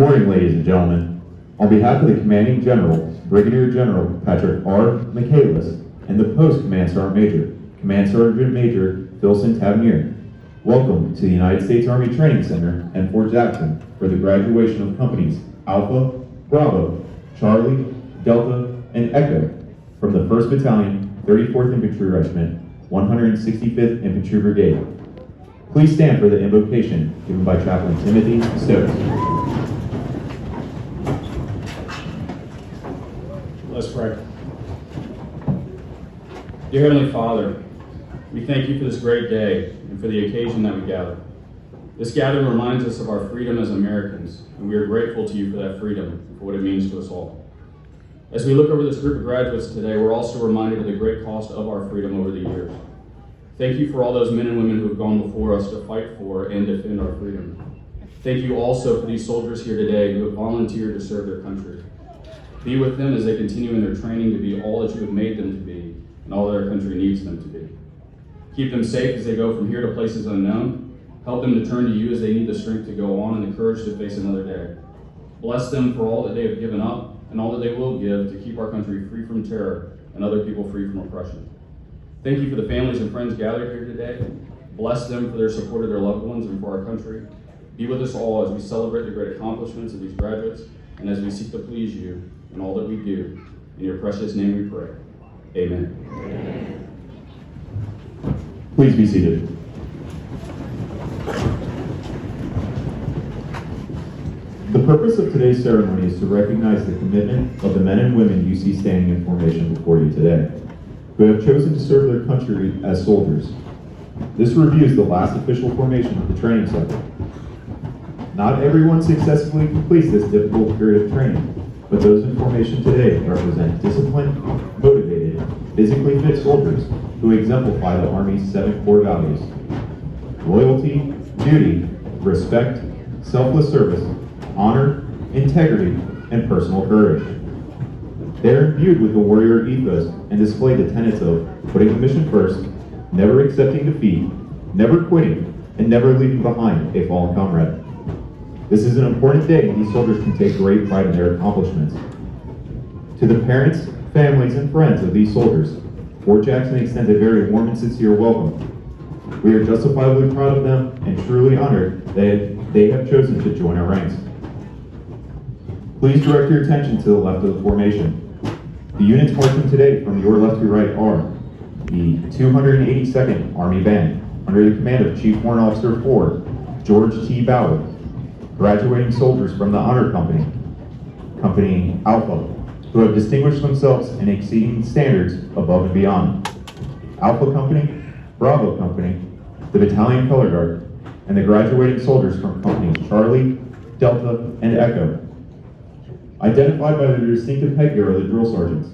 morning, ladies and gentlemen. On behalf of the Commanding General, Brigadier General Patrick R. Kaylahs, and the Post Command Sergeant Major, Command Sergeant Major Philson Tavernier, welcome to the United States Army Training Center in Fort Jackson for the graduation of companies Alpha, Bravo, Charlie, Delta, and Echo from the 1st Battalion, 34th Infantry Regiment, 165th Infantry Brigade. Please stand for the invocation given by Chaplain Timothy Stokes. Let's pray. Dear Heavenly Father, we thank you for this great day and for the occasion that we gather. This gathering reminds us of our freedom as Americans, and we are grateful to you for that freedom and for what it means to us all. As we look over this group of graduates today, we're also reminded of the great cost of our freedom over the years. Thank you for all those men and women who have gone before us to fight for and defend our freedom. Thank you also for these soldiers here today who have volunteered to serve their country. Be with them as they continue in their training to be all that you have made them to be and all that our country needs them to be. Keep them safe as they go from here to places unknown. Help them to turn to you as they need the strength to go on and the courage to face another day. Bless them for all that they have given up and all that they will give to keep our country free from terror and other people free from oppression. Thank you for the families and friends gathered here today. Bless them for their support of their loved ones and for our country. Be with us all as we celebrate the great accomplishments of these graduates and as we seek to please you in all that we do. In your precious name we pray. Amen. Amen. Please be seated. The purpose of today's ceremony is to recognize the commitment of the men and women you see standing in formation before you today, who have chosen to serve their country as soldiers. This reviews the last official formation of the training cycle. Not everyone successfully completes this difficult period of training, but those in formation today represent disciplined, motivated, physically fit soldiers who exemplify the Army's 7 core values: loyalty, duty, respect, selfless service, honor, integrity, and personal courage. They are imbued with the warrior ethos and display the tenets of putting the mission first, never accepting defeat, never quitting, and never leaving behind a fallen comrade. This is an important day, and these soldiers can take great pride in their accomplishments. To the parents, families, and friends of these soldiers, Fort Jackson extends a very warm and sincere welcome. We are justifiably proud of them and truly honored that they have chosen to join our ranks. Please direct your attention to the left of the formation. The units marching today from your left to right are the 282nd Army Band, under the command of Chief Warrant Officer 4, George T. Bauer, graduating soldiers from the Honor Company, Company Alpha, who have distinguished themselves in exceeding standards above and beyond. Alpha Company, Bravo Company, the Battalion Color Guard, and the graduating soldiers from Companies Charlie, Delta, and Echo. Identified by their distinctive headgear are the drill sergeants.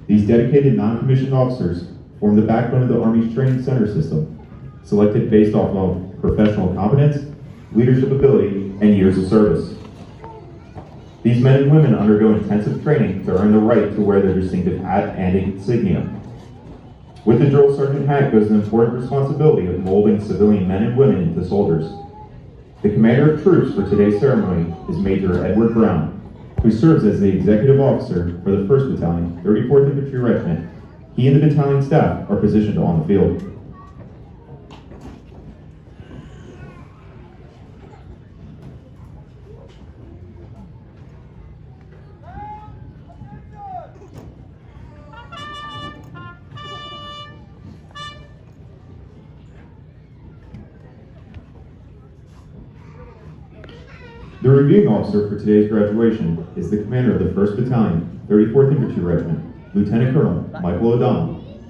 These dedicated non-commissioned officers form the backbone of the Army's training center system, selected based off of professional competence, leadership ability, and years of service. These men and women undergo intensive training to earn the right to wear their distinctive hat and insignia. With the drill sergeant hat goes the important responsibility of molding civilian men and women into soldiers. The commander of troops for today's ceremony is Major Edward Brown, who serves as the executive officer for the 1st Battalion, 34th Infantry Regiment. He and the battalion staff are positioned on the field. The reviewing officer for today's graduation is the commander of the 1st Battalion, 34th Infantry Regiment, Lieutenant Colonel Michael O'Donnell.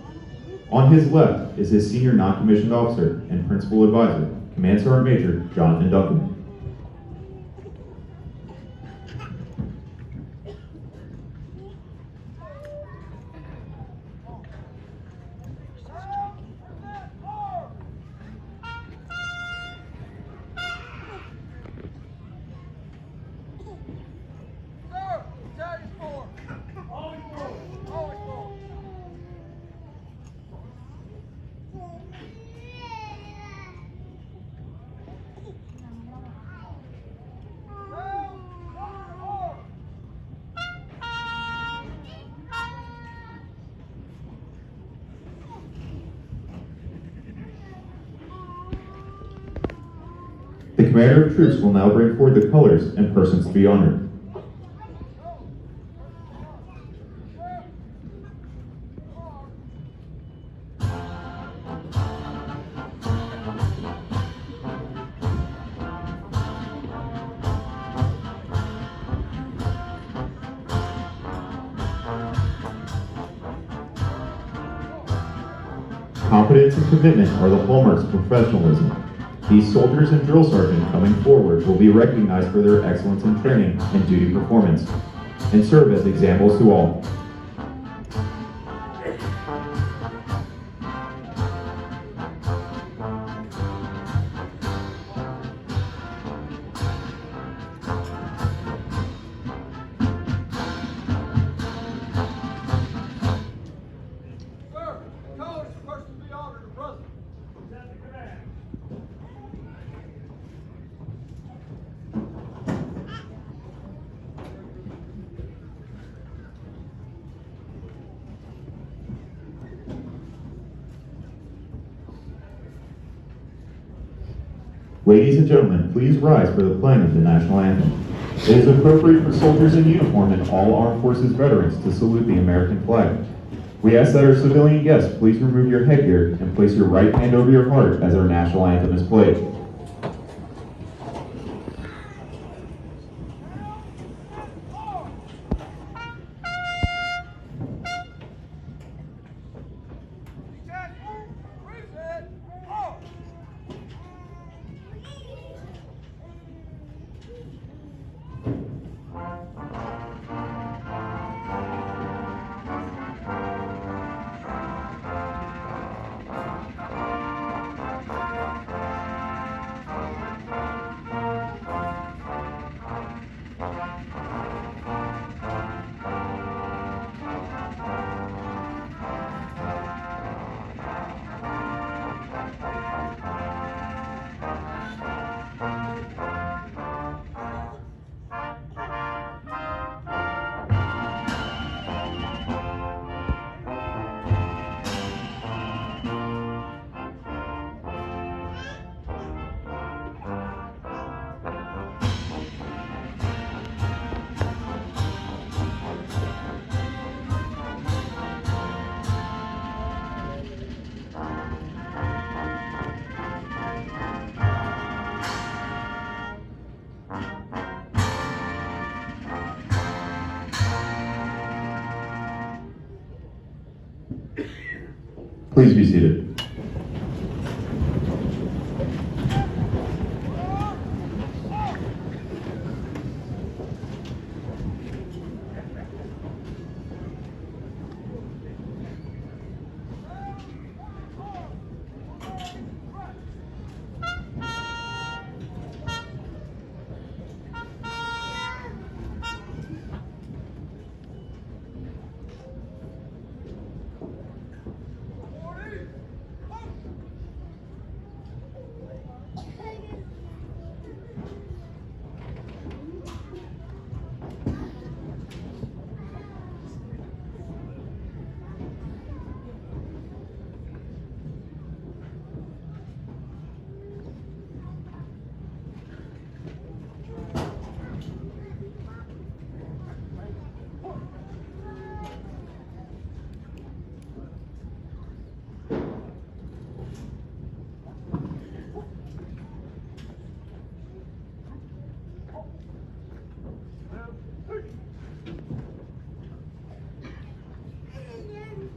On his left is his senior non-commissioned officer and principal advisor, Command Sergeant Major Jonathan Duncan. The commander of troops will now bring forward the colors and persons to be honored. Competence and commitment are the hallmarks of professionalism. These soldiers and drill sergeants coming forward will be recognized for their excellence in training and duty performance, and serve as examples to all. Ladies and gentlemen, please rise for the playing of the national anthem. It is appropriate for soldiers in uniform and all armed forces veterans to salute the American flag. We ask that our civilian guests please remove your headgear and place your right hand over your heart as our national anthem is played. Please be seated.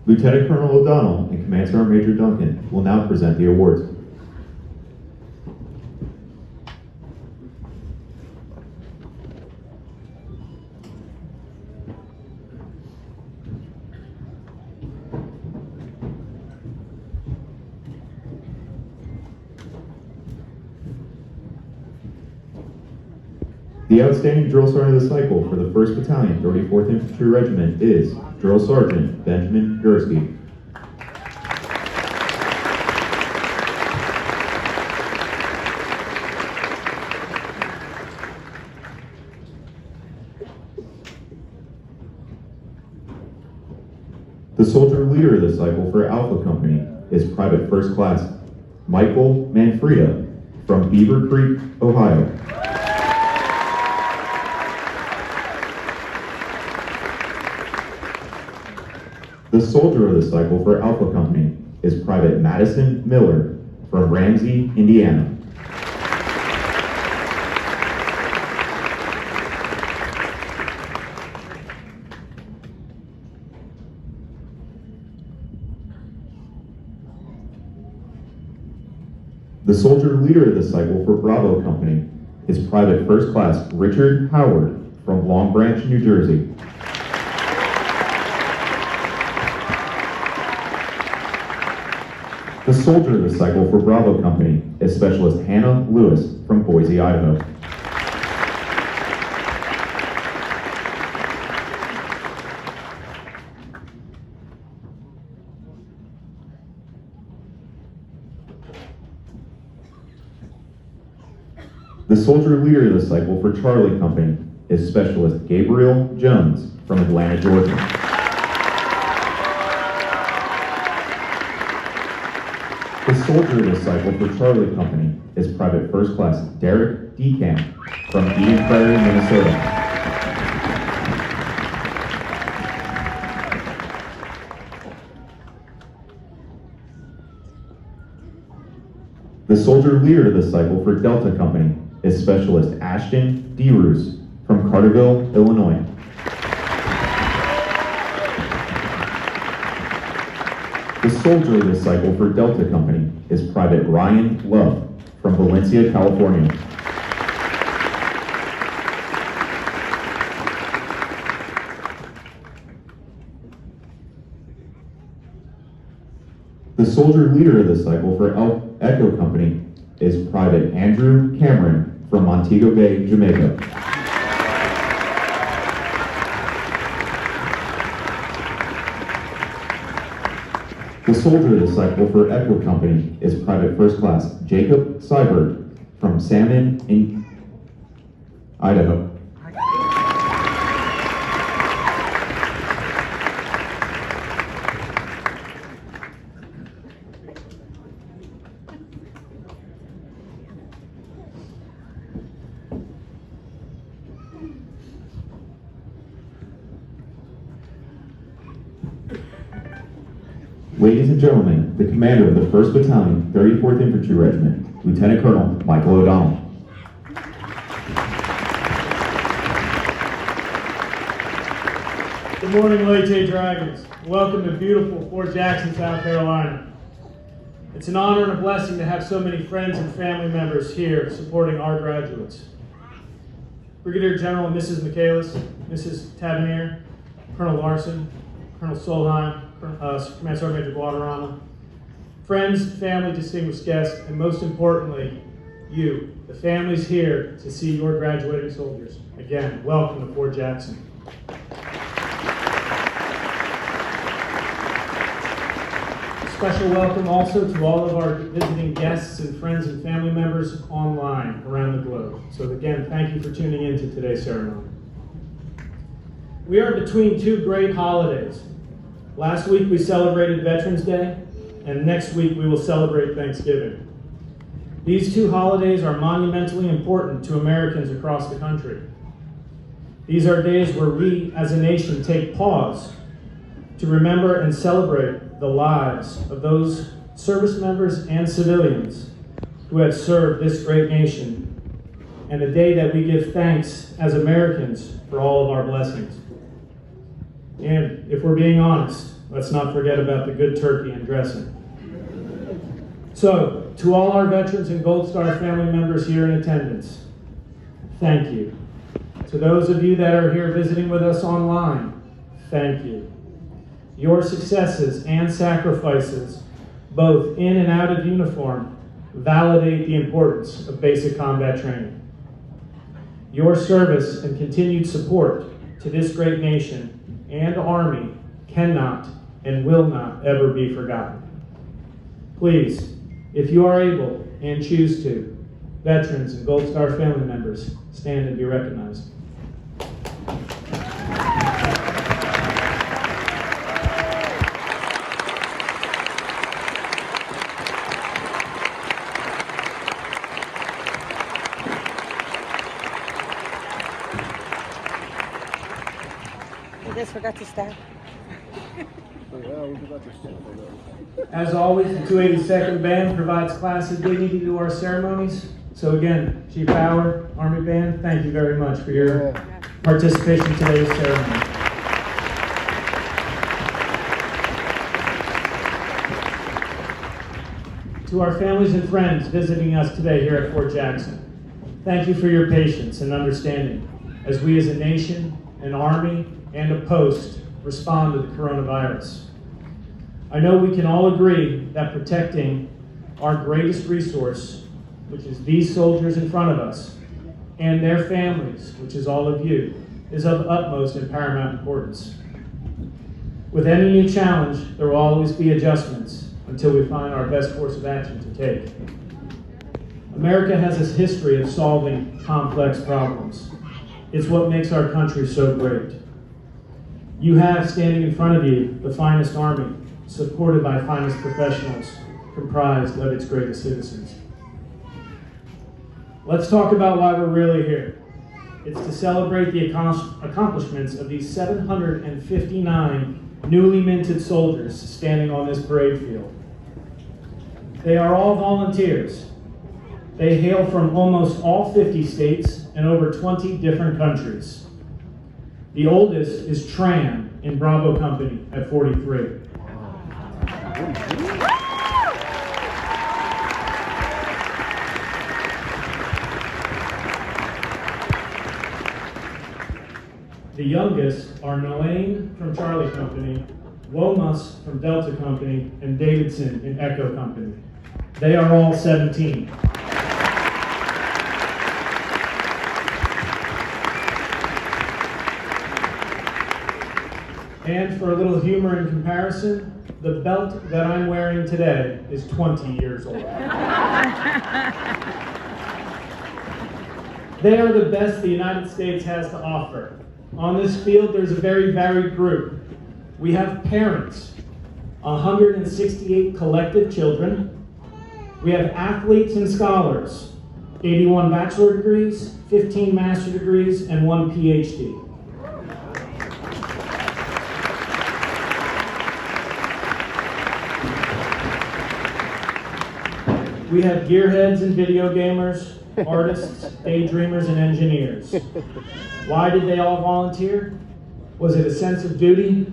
Lieutenant Colonel O'Donnell and Command Sergeant Major Duncan will now present the awards. The outstanding drill sergeant of the cycle for the 1st Battalion, 34th Infantry Regiment is Drill Sergeant Benjamin Gursky. The soldier leader of the cycle for Alpha Company is Private First Class Michael Manfreda, from Beaver Creek, Ohio. The Soldier of the Cycle for Alpha Company is Private Madison Miller from Ramsey, Indiana. The Soldier Leader of the Cycle for Bravo Company is Private First Class Richard Howard from Long Branch, New Jersey. The Soldier of the Cycle for Bravo Company is Specialist Hannah Lewis from Boise, Idaho. The Soldier Leader of the Cycle for Charlie Company is Specialist Gabriel Jones from Atlanta, Georgia. The Soldier of the Cycle for Charlie Company is Private First Class Derek Decamp from Eden Prairie, Minnesota. The Soldier Leader of the Cycle for Delta Company is Specialist Ashton DeRoos from Carterville, Illinois. The Soldier of the Cycle for Delta Company is Private Ryan Love from Valencia, California. The Soldier Leader of the Cycle for Echo Company is Private Andrew Cameron from Montego Bay, Jamaica. The Soldier of the Cycle for Echo Company is Private First Class Jacob Seibert from Salmon in Idaho. Ladies and gentlemen, the commander of the 1st Battalion, 34th Infantry Regiment, Lieutenant Colonel Michael O'Donnell. Good morning, Leyte Dragons. Welcome to beautiful Fort Jackson, South Carolina. It's an honor and a blessing to have so many friends and family members here supporting our graduates. Brigadier General Mrs. Kaylahs, Mrs. Tavernier, Colonel Larson, Colonel Solheim, Command Sergeant Major Guadarrama, friends, family, distinguished guests, and most importantly, you, the families here to see your graduating soldiers. Again, welcome to Fort Jackson. Special welcome also to all of our visiting guests and friends and family members online around the globe. So again, thank you for tuning in to today's ceremony. We are between two great holidays. Last week we celebrated Veterans Day, and next week we will celebrate Thanksgiving. These two holidays are monumentally important to Americans across the country. These are days where we as a nation take pause to remember and celebrate the lives of those service members and civilians who have served this great nation, and a day that we give thanks as Americans for all of our blessings. And if we're being honest, let's not forget about the good turkey and dressing. So, to all our veterans and Gold Star family members here in attendance, thank you. To those of you that are here visiting with us online, thank you. Your successes and sacrifices, both in and out of uniform, validate the importance of basic combat training. Your service and continued support to this great nation and Army cannot and will not ever be forgotten. Please, if you are able and choose to, veterans and Gold Star family members, stand and be recognized. guys forgot to stand. As always, the 282nd Band provides class and dignity to our ceremonies. So again, Chief Howard, Army Band, thank you very much for your participation in today's ceremony. To our families and friends visiting us today here at Fort Jackson, thank you for your patience and understanding as we as a nation, an army, and a post respond to the coronavirus. I know we can all agree that protecting our greatest resource, which is these soldiers in front of us, and their families, which is all of you, is of utmost and paramount importance. With any new challenge, there will always be adjustments until we find our best course of action to take. America has a history of solving complex problems. It's what makes our country so great. You have standing in front of you the finest army, supported by finest professionals, comprised of its greatest citizens. Let's talk about why we're really here. It's to celebrate the accomplishments of these 759 newly minted soldiers standing on this parade field. They are all volunteers. They hail from almost all 50 states and over 20 different countries. The oldest is Tran in Bravo Company at 43. The youngest are Noane from Charlie Company, Womas from Delta Company, and Davidson in Echo Company. They are all 17. And for a little humor in comparison, the belt that I'm wearing today is 20 years old. They are the best the United States has to offer. On this field, there's a very varied group. We have parents, 168 collective children. We have athletes and scholars, 81 bachelor degrees, 15 master degrees, and 1 PhD. We have gearheads and video gamers, artists, daydreamers, and engineers. Why did they all volunteer? Was it a sense of duty?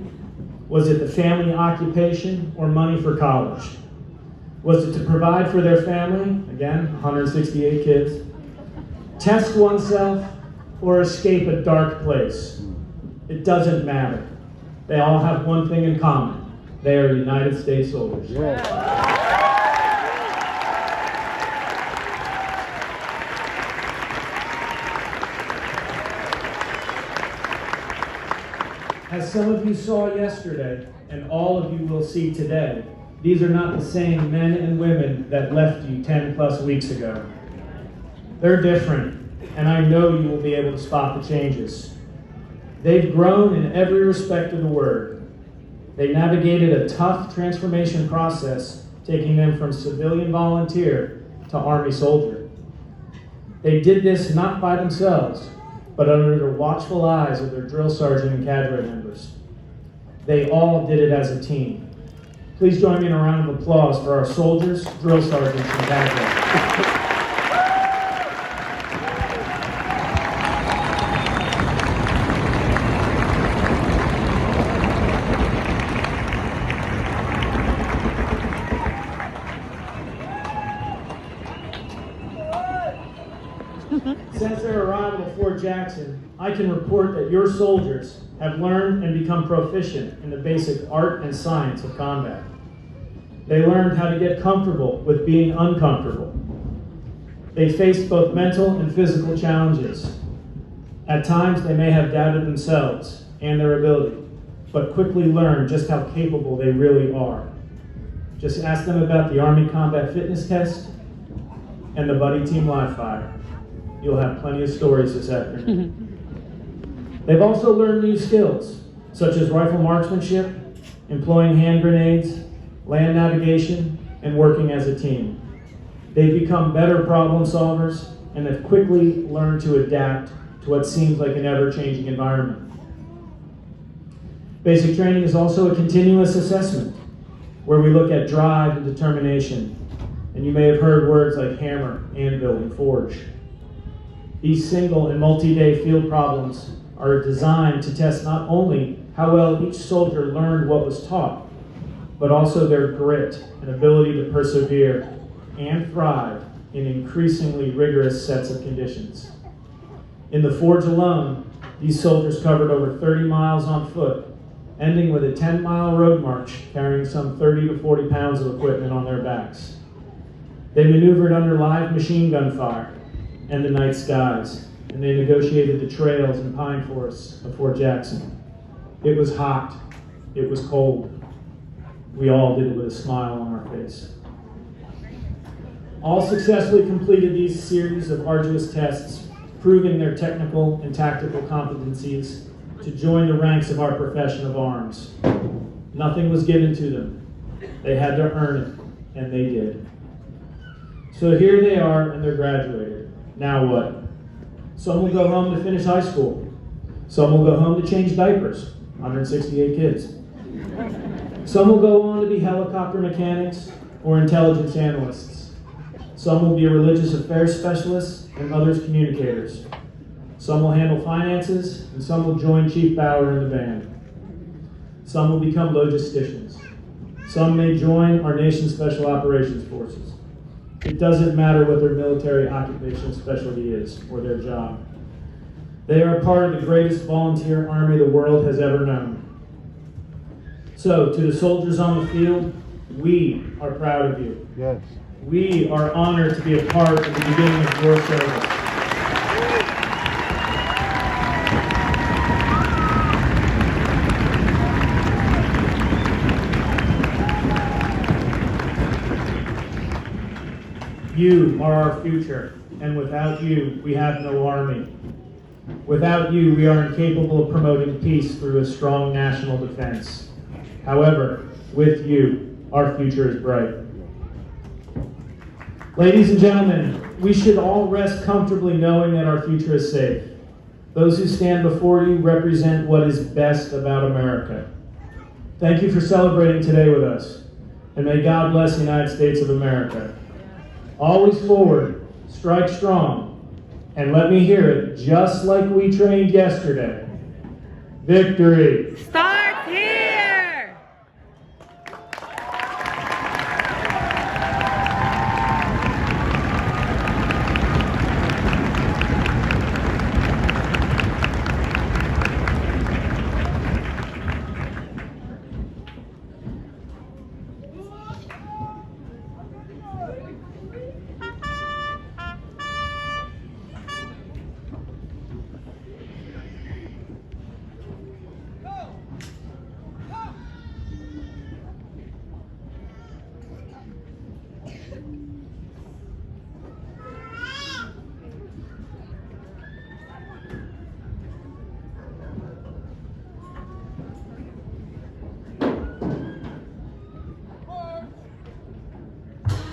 Was it the family occupation or money for college? Was it to provide for their family, again, 168 kids, test oneself, or escape a dark place? It doesn't matter. They all have one thing in common. They are United States soldiers. As some of you saw yesterday, and all of you will see today, these are not the same men and women that left you 10 plus weeks ago. They're different, and I know you will be able to spot the changes. They've grown in every respect of the word. They navigated a tough transformation process, taking them from civilian volunteer to Army soldier. They did this not by themselves, but under the watchful eyes of their drill sergeant and cadre members. They all did it as a team. Please join me in a round of applause for our soldiers, drill sergeants, and cadre. Since their arrival at Fort Jackson, I can report that your soldiers have learned and become proficient in the basic art and science of combat. They learned how to get comfortable with being uncomfortable. They faced both mental and physical challenges. At times, they may have doubted themselves and their ability, but quickly learned just how capable they really are. Just ask them about the Army Combat Fitness Test and the Buddy Team Live Fire. You'll have plenty of stories this afternoon. They've also learned new skills, such as rifle marksmanship, employing hand grenades, land navigation, and working as a team. They've become better problem solvers and have quickly learned to adapt to what seems like an ever-changing environment. Basic training is also a continuous assessment where we look at drive and determination. And you may have heard words like hammer, anvil, and forge. These single and multi-day field problems are designed to test not only how well each soldier learned what was taught, but also their grit and ability to persevere and thrive in increasingly rigorous sets of conditions. In the forge alone, these soldiers covered over 30 miles on foot, ending with a 10-mile road march carrying some 30 to 40 pounds of equipment on their backs. They maneuvered under live machine gun fire and the night skies, and they negotiated the trails and pine forests of Fort Jackson. It was hot. It was cold. We all did it with a smile on our face. All successfully completed these series of arduous tests, proving their technical and tactical competencies to join the ranks of our profession of arms. Nothing was given to them. They had to earn it, and they did. So here they are, and they're graduated. Now what? Some will go home to finish high school. Some will go home to change diapers, 168 kids. Some will go on to be helicopter mechanics or intelligence analysts. Some will be religious affairs specialists and others communicators. Some will handle finances, and some will join Chief Bauer in the band. Some will become logisticians. Some may join our nation's special operations forces. It doesn't matter what their military occupational specialty is or their job. They are part of the greatest volunteer army the world has ever known. So, to the soldiers on the field, we are proud of you. Yes. We are honored to be a part of the beginning of your service. You are our future, and without you, we have no army. Without you, we are incapable of promoting peace through a strong national defense. However, with you, our future is bright. Ladies and gentlemen, we should all rest comfortably knowing that our future is safe. Those who stand before you represent what is best about America. Thank you for celebrating today with us, and may God bless the United States of America. Always forward, strike strong, and let me hear it just like we trained yesterday. Victory! Starts here!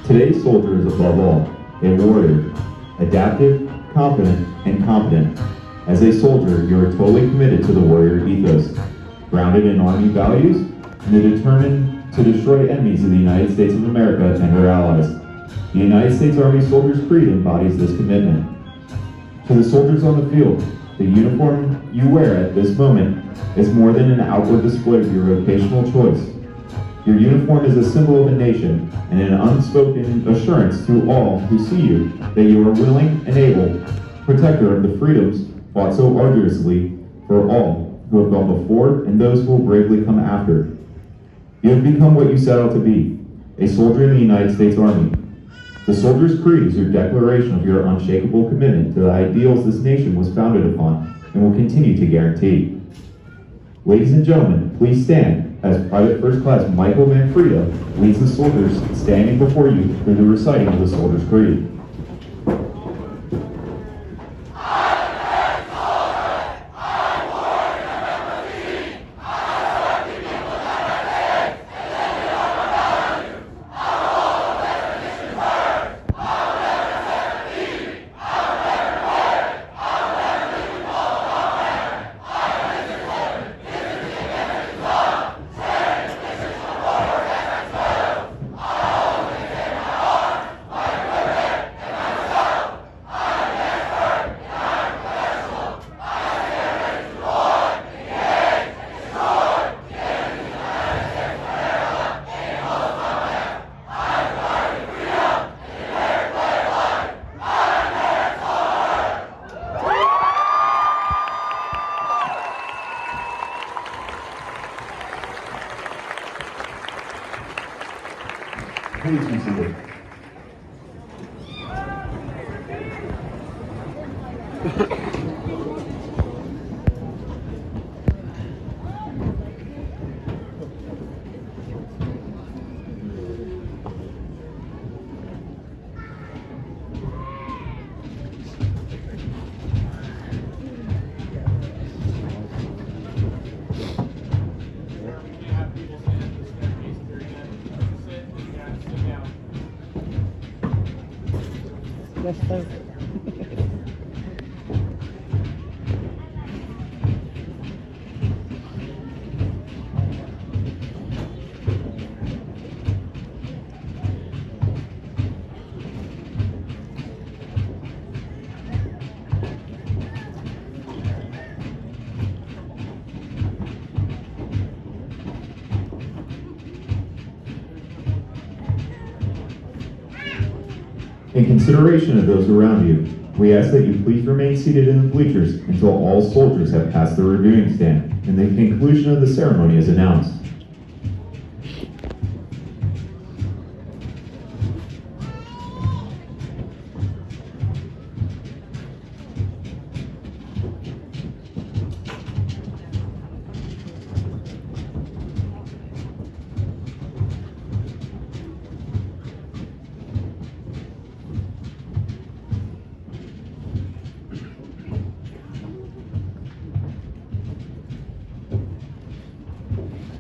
Today's soldier is above all a warrior, adaptive, confident, and competent. As a soldier, you are totally committed to the warrior ethos, grounded in Army values, and are determined to destroy enemies of the United States of America and her allies. The United States Army Soldier's Creed embodies this commitment. To the soldiers on the field, the uniform you wear at this moment is more than an outward display of your vocational choice. Your uniform is a symbol of a nation and an unspoken assurance to all who see you that you are willing and able, protector of the freedoms fought so arduously for all who have gone before and those who will bravely come after. You have become what you set out to be, a soldier in the United States Army. The Soldier's Creed is your declaration of your unshakable commitment to the ideals this nation was founded upon and will continue to guarantee. Ladies and gentlemen, please stand as Private First Class Michael Manfreda leads the soldiers standing before you through the reciting of the Soldier's Creed. Please be seated. Yes, sir. In consideration of those around you, we ask that you please remain seated in the bleachers until all soldiers have passed the reviewing stand and the conclusion of the ceremony is announced.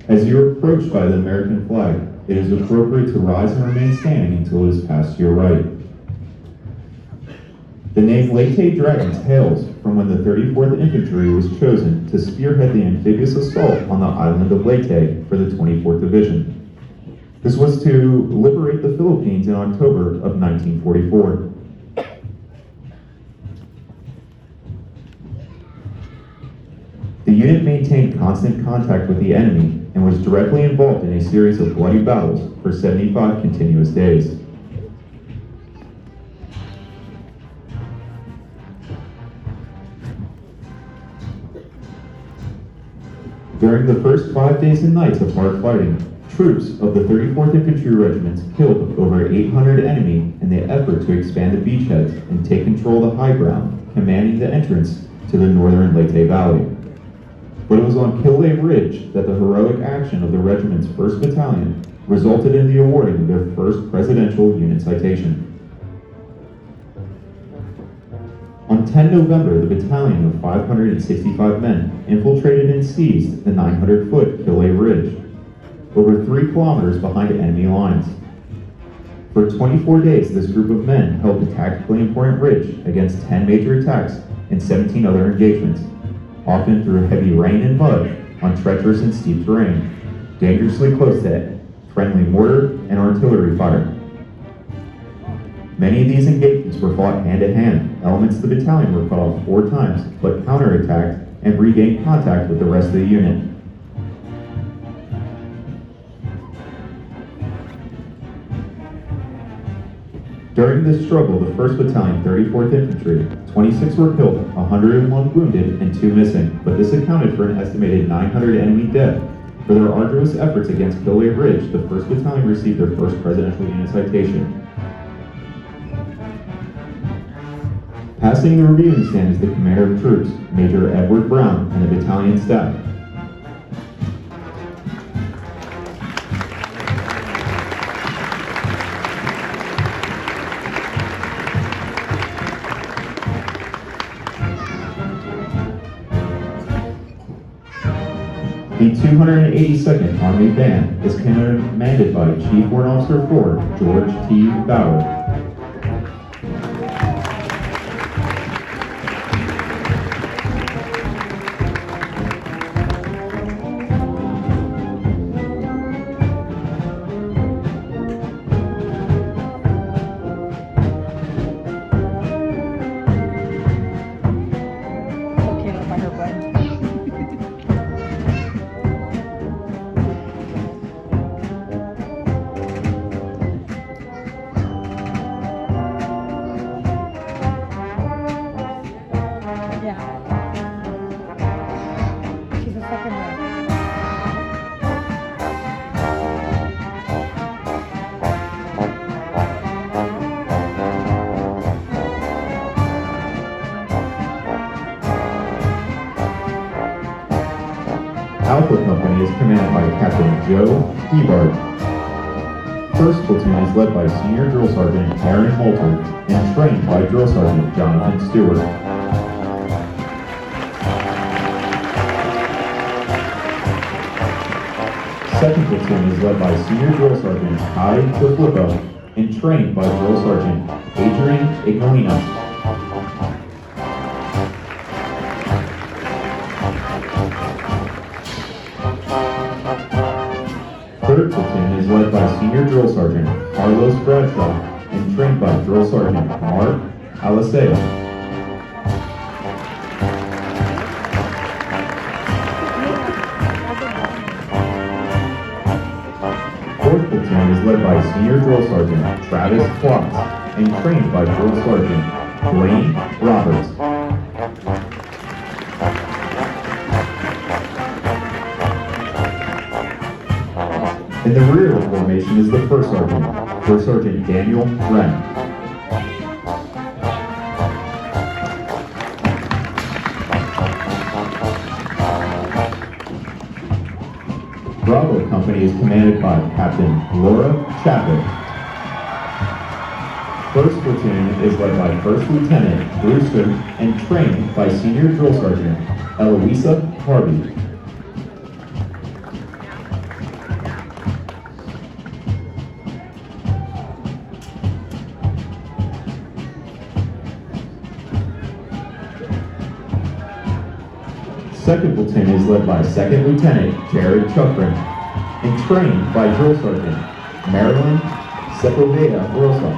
As you are approached by the American flag, it is appropriate to rise and remain standing until it is passed to your right. The name Leyte Dragons hails from when the 34th Infantry was chosen to spearhead the amphibious assault on the island of Leyte for the 24th Division. This was to liberate the Philippines in October of 1944. The unit maintained constant contact with the enemy and was directly involved in a series of bloody battles for 75 continuous days. During the first 5 days and nights of hard fighting, troops of the 34th Infantry Regiments killed over 800 enemy in the effort to expand the beachheads and take control of the high ground, commanding the entrance to the northern Leyte Valley. But it was on Kaylahs Ridge that the heroic action of the regiment's 1st Battalion resulted in the awarding of their first presidential unit citation. On 10 November, the battalion of 565 men infiltrated and seized the 900-foot Kaylahs Ridge, over 3 kilometers behind enemy lines. For 24 days, this group of men held the tactically important ridge against 10 major attacks and 17 other engagements, often through heavy rain and mud on treacherous and steep terrain, dangerously close to friendly mortar and artillery fire. Many of these engagements were fought hand-to-hand. Elements of the battalion were cut off 4 times, but counterattacked and regained contact with the rest of the unit. During this struggle, the 1st Battalion, 34th Infantry, 26 were killed, 101 wounded, and 2 missing, but this accounted for an estimated 900 enemy dead. For their arduous efforts against Kaylahs Ridge, the 1st Battalion received their first presidential unit citation. Passing the reviewing stand is the commander of troops, Major Edward Brown, and the battalion staff. The 282nd Army Band is commanded by Chief Warrant Officer 4, George T. Bauer. Kayla by her butt. commanded by Captain Joe Hebart. First platoon is led by Senior Drill Sergeant Aaron Holter and trained by Drill Sergeant Jonathan Stewart. Second platoon is led by Senior Drill Sergeant Kai DeFlippo and trained by Drill Sergeant Adrian Ignalina. Third platoon is led by Senior Drill Sergeant Carlos Bradshaw and trained by Drill Sergeant Mark Alicea. Fourth platoon is led by Senior Drill Sergeant Travis Klotz and trained by Drill Sergeant Dwayne Roberts. In the rear of the formation is the First Sergeant Daniel Wren. Bravo Company is commanded by Captain Laura Chapman. First platoon is led by First Lieutenant Brewster and trained by Senior Drill Sergeant Eloisa Harvey. Second platoon is led by Second Lieutenant Jared Chuckrin and trained by Drill Sergeant Marilyn Sepulveda Rosa.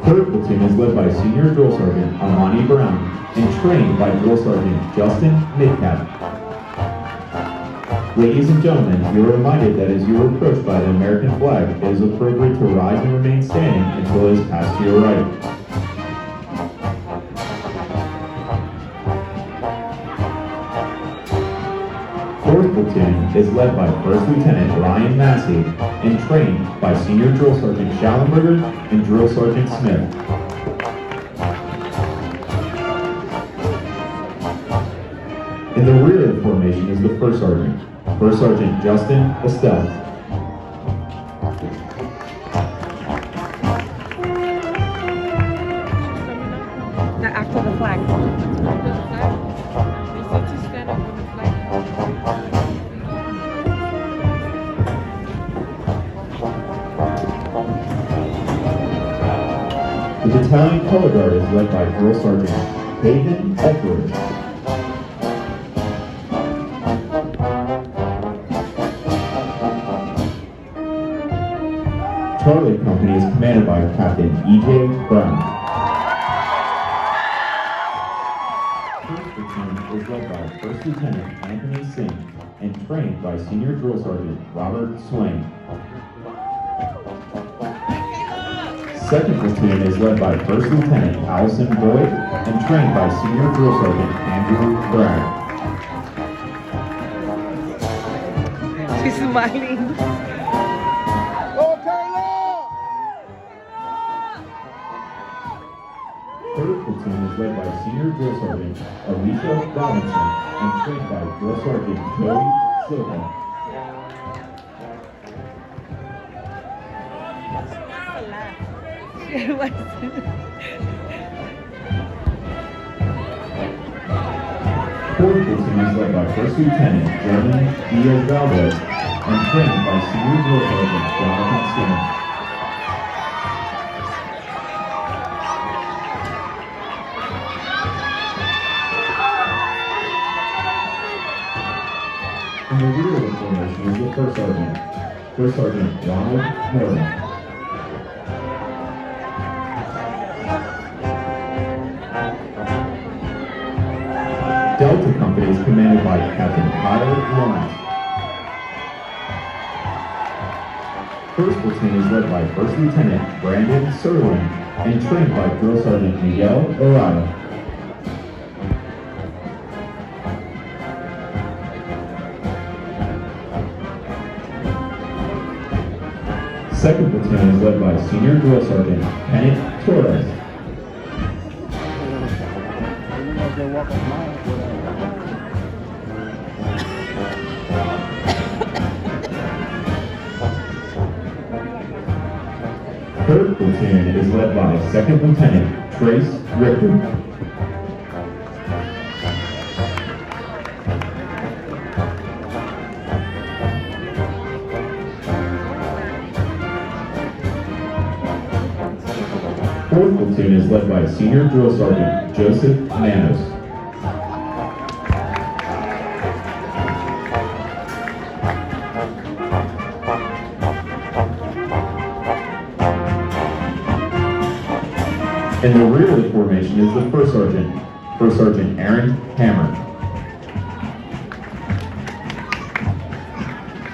Third platoon is led by Senior Drill Sergeant Amani Brown and trained by Drill Sergeant Justin Midcap. Ladies and gentlemen, you are reminded that as you are approached by the American flag, it is appropriate to rise and remain standing until it is passed to your right. Fourth platoon is led by First Lieutenant Ryan Massey and trained by Senior Drill Sergeant Schallenberger and Drill Sergeant Smith. In the rear of the formation is the First Sergeant Justin Estelle. After the flag. The battalion color guard is led by Drill Sergeant Hayden Etheridge. Charlie Company is commanded by Captain E.J. Brown. First platoon is led by First Lieutenant Anthony Singh and trained by Senior Drill Sergeant Robert Swain. Second platoon is led by First Lieutenant Allison Boyd and trained by Senior Drill Sergeant Andrew Bragg. She's smiling. Third platoon is led by Senior Drill Sergeant Alicia Robinson and trained by Drill Sergeant Joey Silva. Fourth platoon is led by First Lieutenant Jeremy Diaz Valdez and trained by Senior Drill Sergeant Jonathan Skinner. In the rear of the formation is the First Sergeant Ronald Morgan. Delta Company is commanded by Captain Kyle Lawrence. First platoon is led by First Lieutenant Brandon Serling and trained by Drill Sergeant Miguel Arada. Second platoon is led by Senior Drill Sergeant Kenneth Torres. Third platoon is led by Second Lieutenant Trace Richter. Fourth platoon is led by Senior Drill Sergeant Joseph Manos. In the rear of the formation is the First Sergeant Aaron Hammer.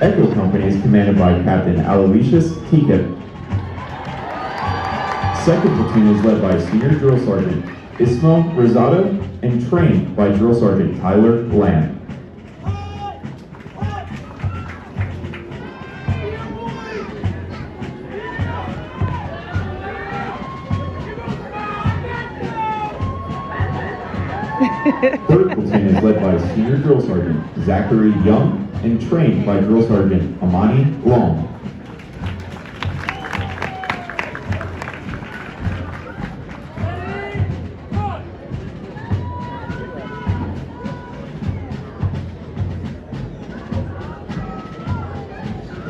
Echo Company is commanded by Captain Aloysius Tika. Second platoon is led by Senior Drill Sergeant Ismael Rosado and trained by Drill Sergeant Tyler Lamb. Third platoon is led by Senior Drill Sergeant Zachary Young and trained by Drill Sergeant Amani Long.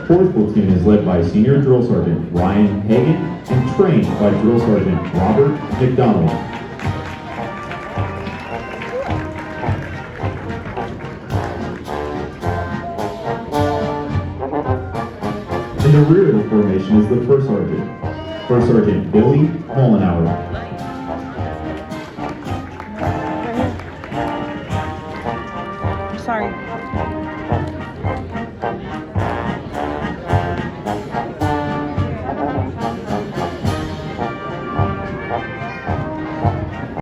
Fourth platoon is led by Senior Drill Sergeant Ryan Hagan and trained by Drill Sergeant Robert McDonald. In the rear of the formation is the First Sergeant Billy Mollenauer. Sorry.